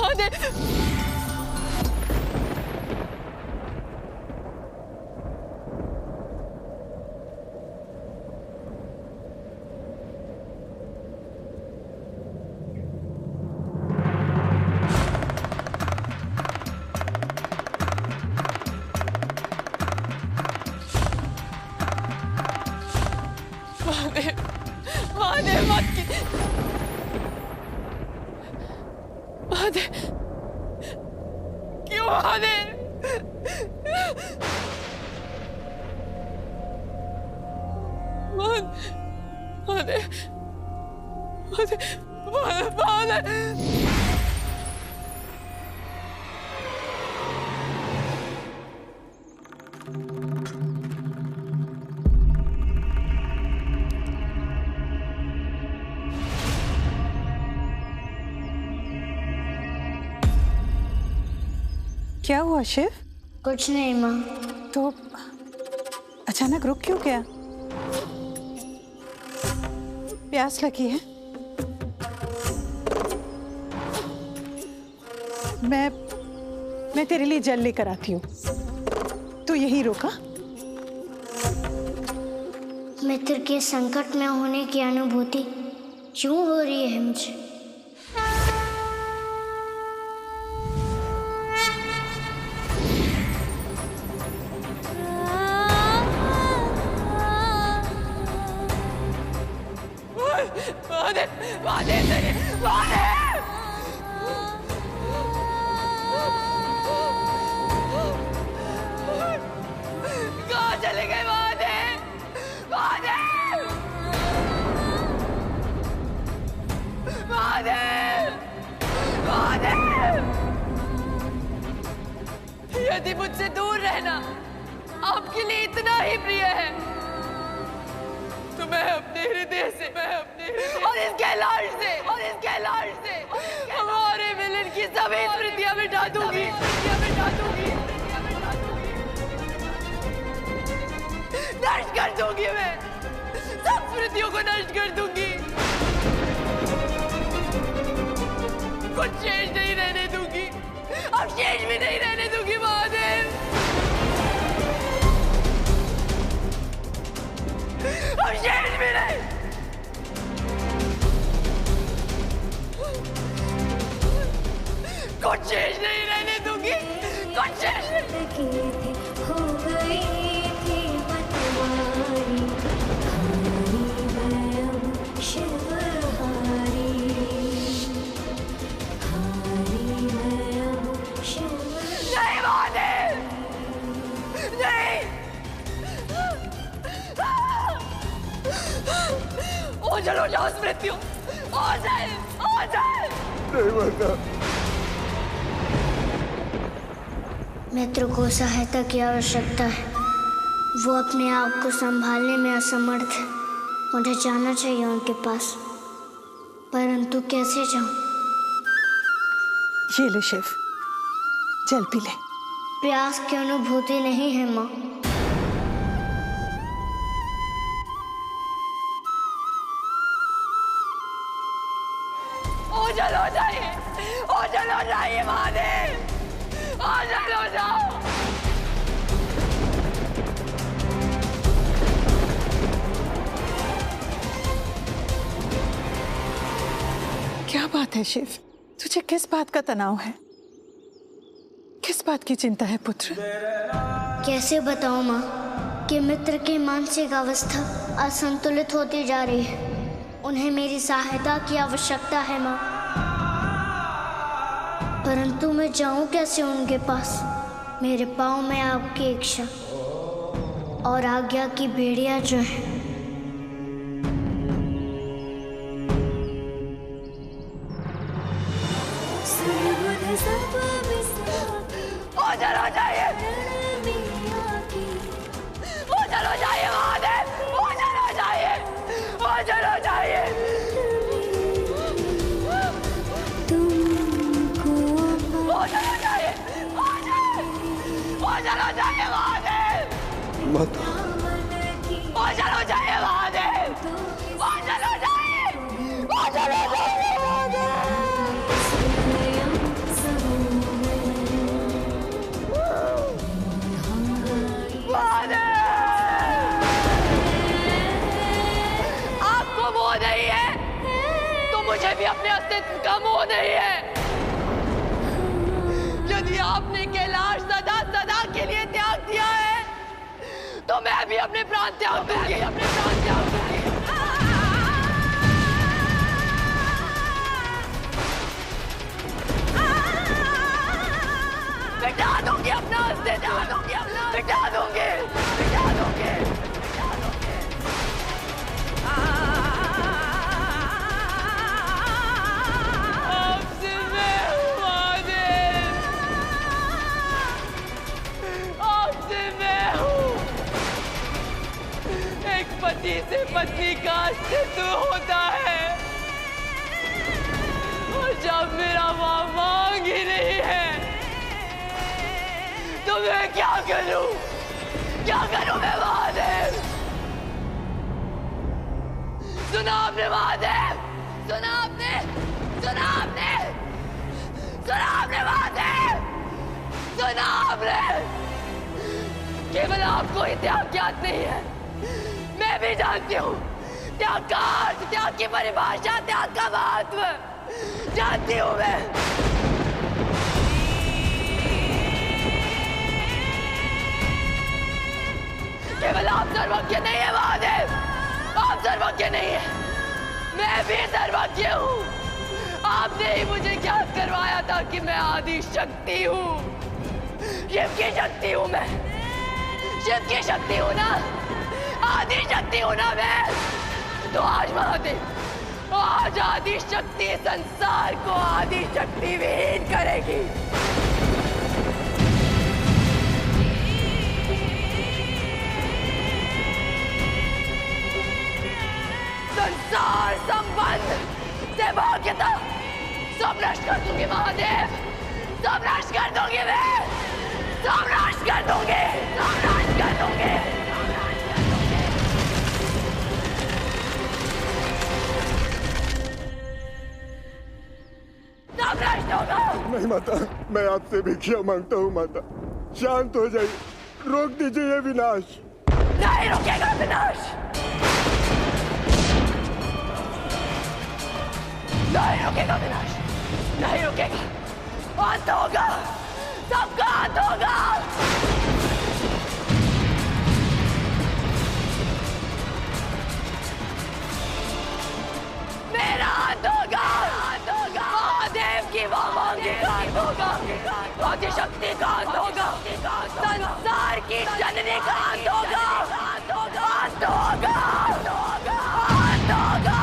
महादेव। महादेव मत महादेव, क्यों महादेव? महादेव महादेव महादेव। क्या हुआ शिव? कुछ नहीं माँ। तो अचानक रुक क्यों गया? प्यास लगी है? मैं तेरे लिए जल लेकर आती हूँ। तू यहीं रुका। मित्र के संकट में होने की अनुभूति क्यों हो रही है मुझे? कहाँ चले गए महादेव? महादेव महादेव महादेव, यदि मुझसे दूर रहना आपके लिए इतना ही प्रिय है तो मैं अपने हृदय से और इस कैलाश से हमारे मिलन की सभी स्मृतियां मिटा दूंगी। नष्ट कर दूंगी, मैं सब स्मृतियों को नष्ट कर दूंगी। कुछ शेष नहीं रहने दूंगी, अब शेष भी नहीं रहने दूंगी महादेव। अब शेष भी नहीं। कुछ शेष नहीं रहने दूंगी, कुछ शेष नहीं। हो गई थी मतवारी, हारी मैं अब शिवहारी, हारी मैं अब शिवहारी। नहीं महादेव, नहीं। ओझल हो जाओ स्मृतियों, ओझल। नहीं माता। मित्र को सहायता की आवश्यकता है। वो अपने आप को संभालने में असमर्थ है। मुझे जाना चाहिए उनके पास, परंतु कैसे जाऊं? ये ले शिव, जल पी ले। प्यास की अनुभूति नहीं है माँ। ओझल हो जाइए महादेव, ओझल हो जाओ। क्या बात है शिव? तुझे किस बात का तनाव है? किस बात की चिंता है पुत्र? कैसे बताऊं माँ कि मित्र की मानसिक अवस्था असंतुलित होती जा रही है। उन्हें मेरी सहायता की आवश्यकता है माँ, परंतु मैं जाऊं कैसे उनके पास? मेरे पाँव में आपकी इच्छा और आज्ञा की बेड़ियां जो है। ओझल हो जाइए, ओझल हो जाइए महादेव, ओझल हो जाइए, ओझल हो जाइए। ओझल हो जाइए, ओझल हो जाइए महादेव। माता। ओझल हो जाइए महादेव, ओझल हो जाइए, ओझल हो जाइए महादेव। नहीं है। यदि आपने कैलाश सदा सदा के लिए त्याग दिया है, तो मैं भी अपने प्राण त्याग दूंगी, अपने प्राण त्याग दूंगी। मिटा दूंगी अपना अस्तित्व, मिटा दूंगी अपना, मिटा दूंगी, मिटा दूंगी, मिटा दूंगी। आपसे मैं हूँ महादेव, आपसे मैं हूँ। एक पति से पत्नी का अस्तित्व होता है, और जब मेरा माँ मांग ही नहीं है, तो मैं क्या करूं? क्या करूं मैं महादेव? सुना आपने महादेव? सुना आपने? सुना आपने? सुना आपने महादेव? सुना आपने? केवल आपको ही त्याग ज्ञात नहीं है, मैं भी जानती हूँ। त्याग का अर्थ, त्याग की परिभाषा, त्याग का महत्व जानती हूँ मैं। केवल आप सर्वज्ञ नहीं है महादेव, आप सर्वज्ञ नहीं है, मैं भी सर्वज्ञ हूँ। आपने ही मुझे ज्ञात करवाया था कि मैं आदि शक्ति हूँ, शिव की शक्ति हूँ मैं, शिव की शक्ति हूँ ना, आदि शक्ति हूँ ना मैं। तो आज महादेव, आज आदि शक्ति संसार को आदि शक्ति विहीन करेगी। संसार संबंध से भाग्यता सब नष्ट कर दूंगी महादेव, सब नष्ट कर दूंगी मैं, सब नष्ट कर दूंगी, सब नष्ट कर दूंगी, सब नष्ट होगा। नहीं माता, मैं आपसे भिक्षा मांगता हूँ माता, शांत हो जाइए, रोक दीजिए ये विनाश। नहीं रुकेगा विनाश, नहीं रुकेगा विनाश, नहीं रुकेगा, अंत होगा, सबका अंत होगा। मेरा अंत होगा, अंत होगा, महादेव की वामांगी का अंत होगा, आदिशक्ति का अंत होगा, संसार की जननी का अंत होगा, अंत होगा, अंत होगा, अंत होगा, अंत होगा।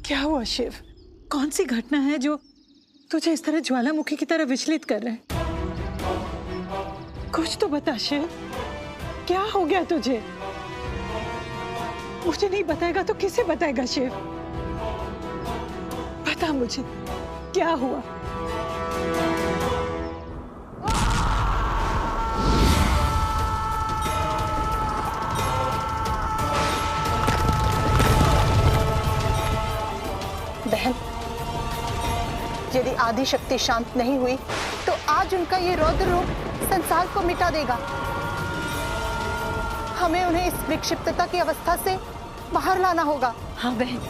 क्या हुआ शिव? कौन सी घटना है जो तुझे इस तरह ज्वालामुखी की तरह विचलित कर रहे हैं? कुछ तो बता शिव, क्या हो गया तुझे? मुझे नहीं बताएगा तो किसे बताएगा शिव? बता मुझे, क्या हुआ? बहन, यदि आदि शक्ति शांत नहीं हुई तो आज उनका ये रौद्र रूप संसार को मिटा देगा। हमें उन्हें इस विक्षिप्तता की अवस्था से बाहर लाना होगा। हाँ बहन,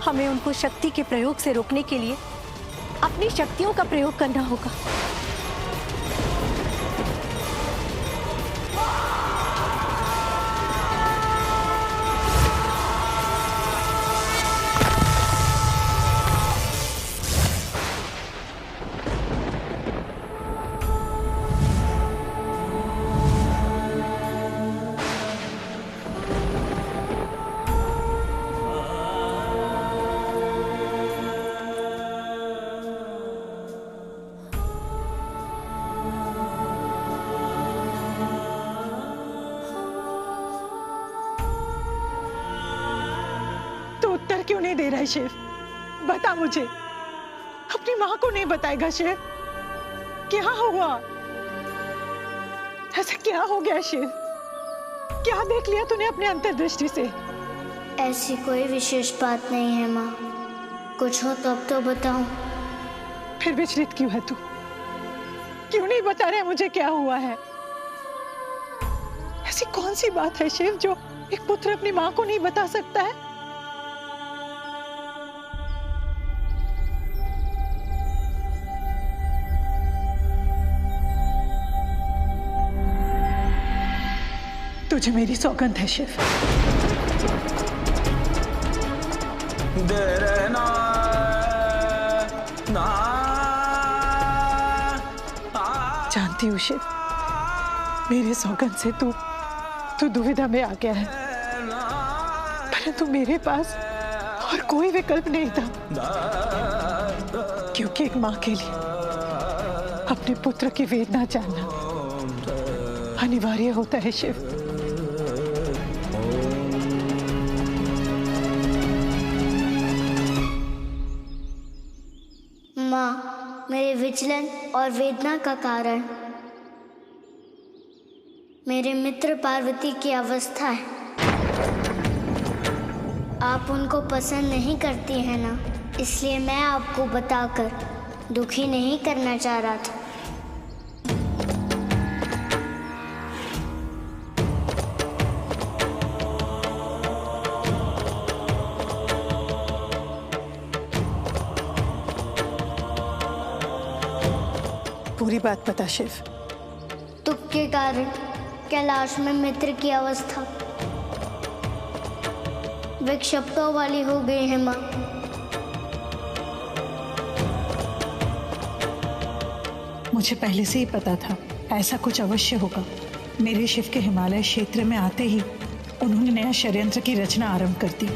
हमें उनको शक्ति के प्रयोग से रोकने के लिए अपनी शक्तियों का प्रयोग करना होगा। उत्तर क्यों नहीं दे रहा है शिव? बता मुझे, अपनी माँ को नहीं बताएगा शिव? क्या हुआ? ऐसा क्या हो गया शिव? क्या देख लिया तूने अपने अंतर्दृष्टि से? ऐसी कोई विशेष बात नहीं है माँ, कुछ हो तब तो बताओ। फिर विचलित क्यों है तू? क्यों नहीं बता रहे मुझे क्या हुआ है? ऐसी कौन सी बात है शिव जो एक पुत्र अपनी माँ को नहीं बता सकता है? तुझे मेरी सौगंध है शिव। दे रहना ना। जानती हूँ शिव, मेरे सौगंध से तू दुविधा में आ गया है, परंतु मेरे पास और कोई विकल्प नहीं था, क्योंकि एक माँ के लिए अपने पुत्र की वेदना जानना अनिवार्य होता है शिव। माँ, मेरे विचलन और वेदना का कारण मेरे मित्र पार्वती की अवस्था है। आप उनको पसंद नहीं करती हैं ना, इसलिए मैं आपको बताकर दुखी नहीं करना चाह रहा था। पूरी बात बता शिव। दुख के कारण कैलाश में मित्र की अवस्था विक्षिप्तों वाली हो गई है माँ। मुझे पहले से ही पता था ऐसा कुछ अवश्य होगा। मेरे शिव के हिमालय क्षेत्र में आते ही उन्होंने नया षड्यंत्र की रचना आरंभ कर दी।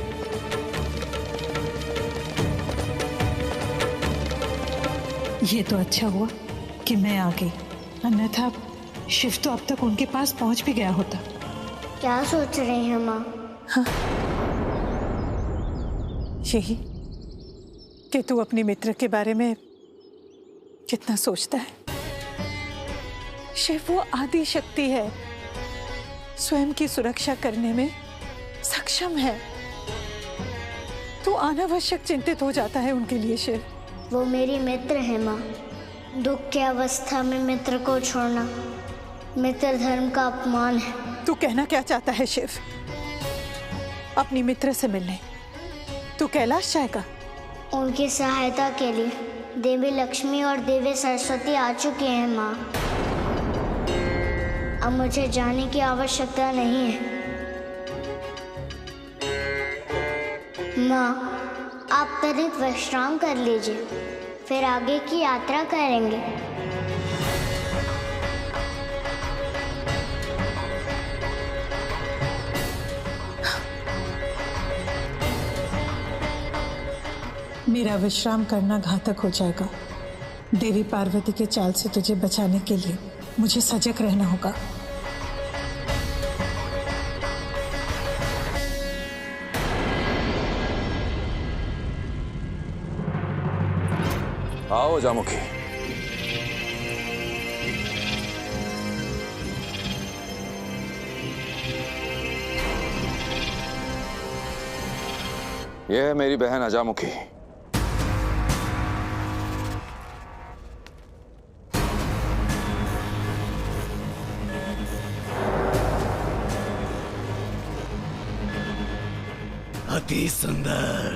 ये तो अच्छा हुआ कि मैं आ गई, अन्यथा शिव तो अब तक उनके पास पहुंच भी गया होता। क्या सोच रही हैं माँ? हाँ, यही कि तू अपने मित्र के बारे में कितना सोचता है। शिव वो आदि शक्ति है, स्वयं की सुरक्षा करने में सक्षम है। तू अनावश्यक चिंतित हो जाता है उनके लिए शिव। वो मेरी मित्र है माँ। दुख की अवस्था में मित्र को छोड़ना मित्र धर्म का अपमान है। तू कहना क्या चाहता है शिव? अपनी मित्र से मिलने तू कैलाश जाएगा? उनकी सहायता के लिए देवी लक्ष्मी और देवी सरस्वती आ चुकी हैं माँ। अब मुझे जाने की आवश्यकता नहीं है। माँ, आप त्वरित विश्राम कर लीजिए, फिर आगे की यात्रा करेंगे। मेरा विश्राम करना घातक हो जाएगा। देवी पार्वती के चाल से तुझे बचाने के लिए मुझे सजग रहना होगा। आओ जामुखी। यह है मेरी बहन अजामुखी। अति सुंदर,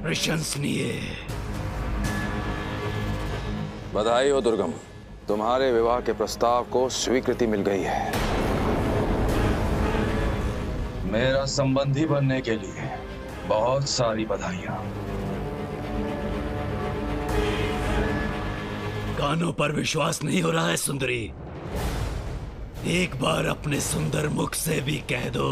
प्रशंसनीय। बधाई हो दुर्गम, तुम्हारे विवाह के प्रस्ताव को स्वीकृति मिल गई है। मेरा संबंधी बनने के लिए बहुत सारी बधाइयां। कानों पर विश्वास नहीं हो रहा है सुंदरी? एक बार अपने सुंदर मुख से भी कह दो।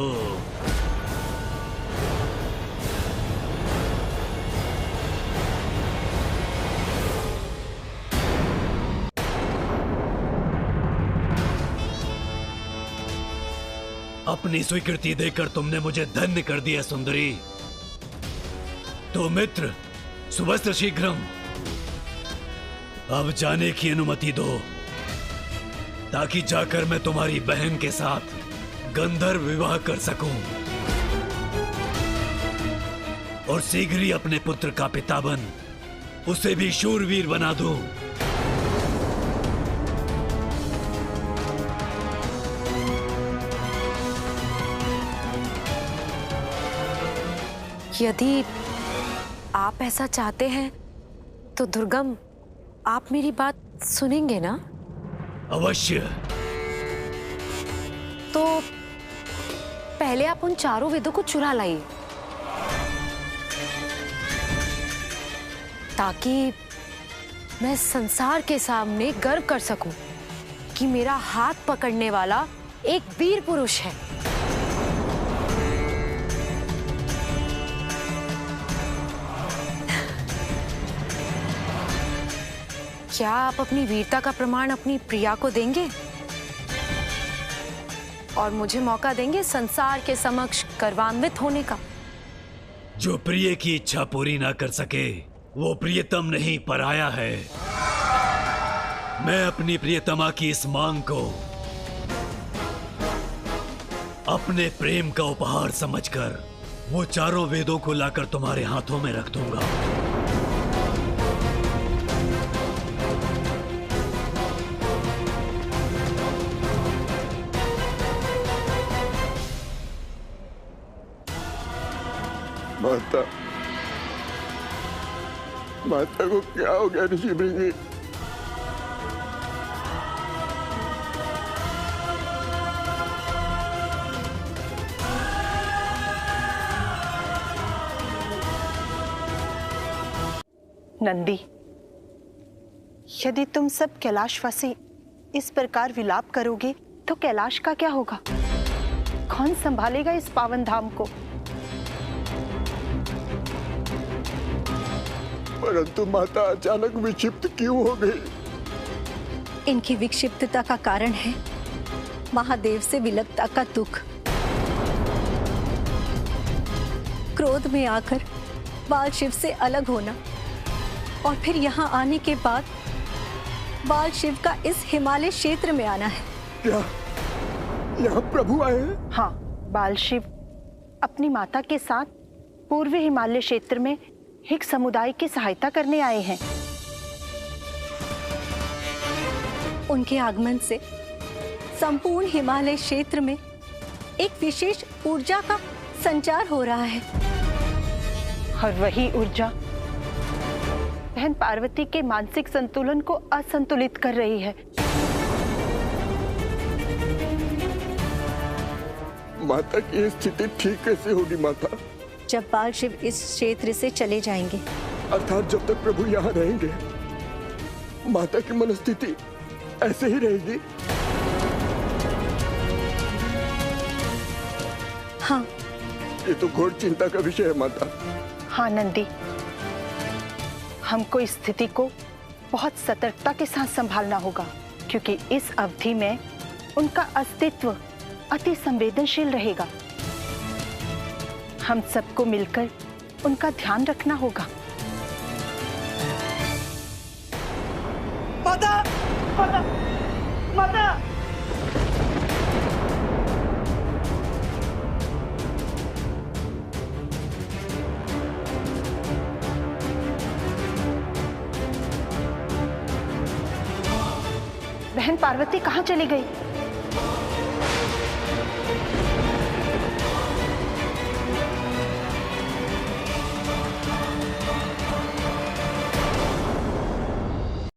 अपनी स्वीकृति देकर तुमने मुझे धन्य कर दिया सुंदरी। तो मित्र सुवस्त्र शीघ्रम अब जाने की अनुमति दो, ताकि जाकर मैं तुम्हारी बहन के साथ गंधर्व विवाह कर सकूं और शीघ्र ही अपने पुत्र का पिता बन उसे भी शूरवीर बना दूं। यदि आप ऐसा चाहते हैं तो दुर्गम, आप मेरी बात सुनेंगे ना? अवश्य। तो पहले आप उन चारों वेदों को चुरा लाइए ताकि मैं संसार के सामने गर्व कर सकूं कि मेरा हाथ पकड़ने वाला एक वीर पुरुष है। क्या आप अपनी वीरता का प्रमाण अपनी प्रिया को देंगे और मुझे मौका देंगे संसार के समक्ष गर्वान्वित होने का? जो प्रिय की इच्छा पूरी ना कर सके वो प्रियतम नहीं पराया है। मैं अपनी प्रियतमा की इस मांग को अपने प्रेम का उपहार समझकर वो चारों वेदों को लाकर तुम्हारे हाथों में रख दूंगा। माता, माता को क्या हो गया ऋषि भृंगी? नंदी, यदि तुम सब कैलाशवासी इस प्रकार विलाप करोगे तो कैलाश का क्या होगा? कौन संभालेगा इस पावन धाम को? परंतु माता अचानक विक्षिप्त क्यों हो गई? इनकी विक्षिप्तता का कारण है महादेव से विलकता का दुख। क्रोध में आकर बाल शिव से अलग होना और फिर यहाँ आने के बाद बाल शिव का इस हिमालय क्षेत्र में आना है। क्या यहाँ प्रभु आए हैं? हाँ, बाल शिव अपनी माता के साथ पूर्वी हिमालय क्षेत्र में एक समुदाय की सहायता करने आए हैं। उनके आगमन से संपूर्ण हिमालय क्षेत्र में एक विशेष ऊर्जा का संचार हो रहा है और वही ऊर्जा बहन पार्वती के मानसिक संतुलन को असंतुलित कर रही है। माता की स्थिति ठीक कैसे होगी माता? जब बाल शिव इस क्षेत्र से चले जाएंगे। अर्थात जब तक प्रभु यहाँ रहेंगे माता की मनस्थिति ऐसे ही रहेगी? हाँ, ये तो घोर चिंता का विषय है माता। हाँ नंदी, हमको इस स्थिति को बहुत सतर्कता के साथ संभालना होगा क्योंकि इस अवधि में उनका अस्तित्व अति संवेदनशील रहेगा। हम सबको मिलकर उनका ध्यान रखना होगा। माता, माता, माता। बहन पार्वती कहाँ चली गई?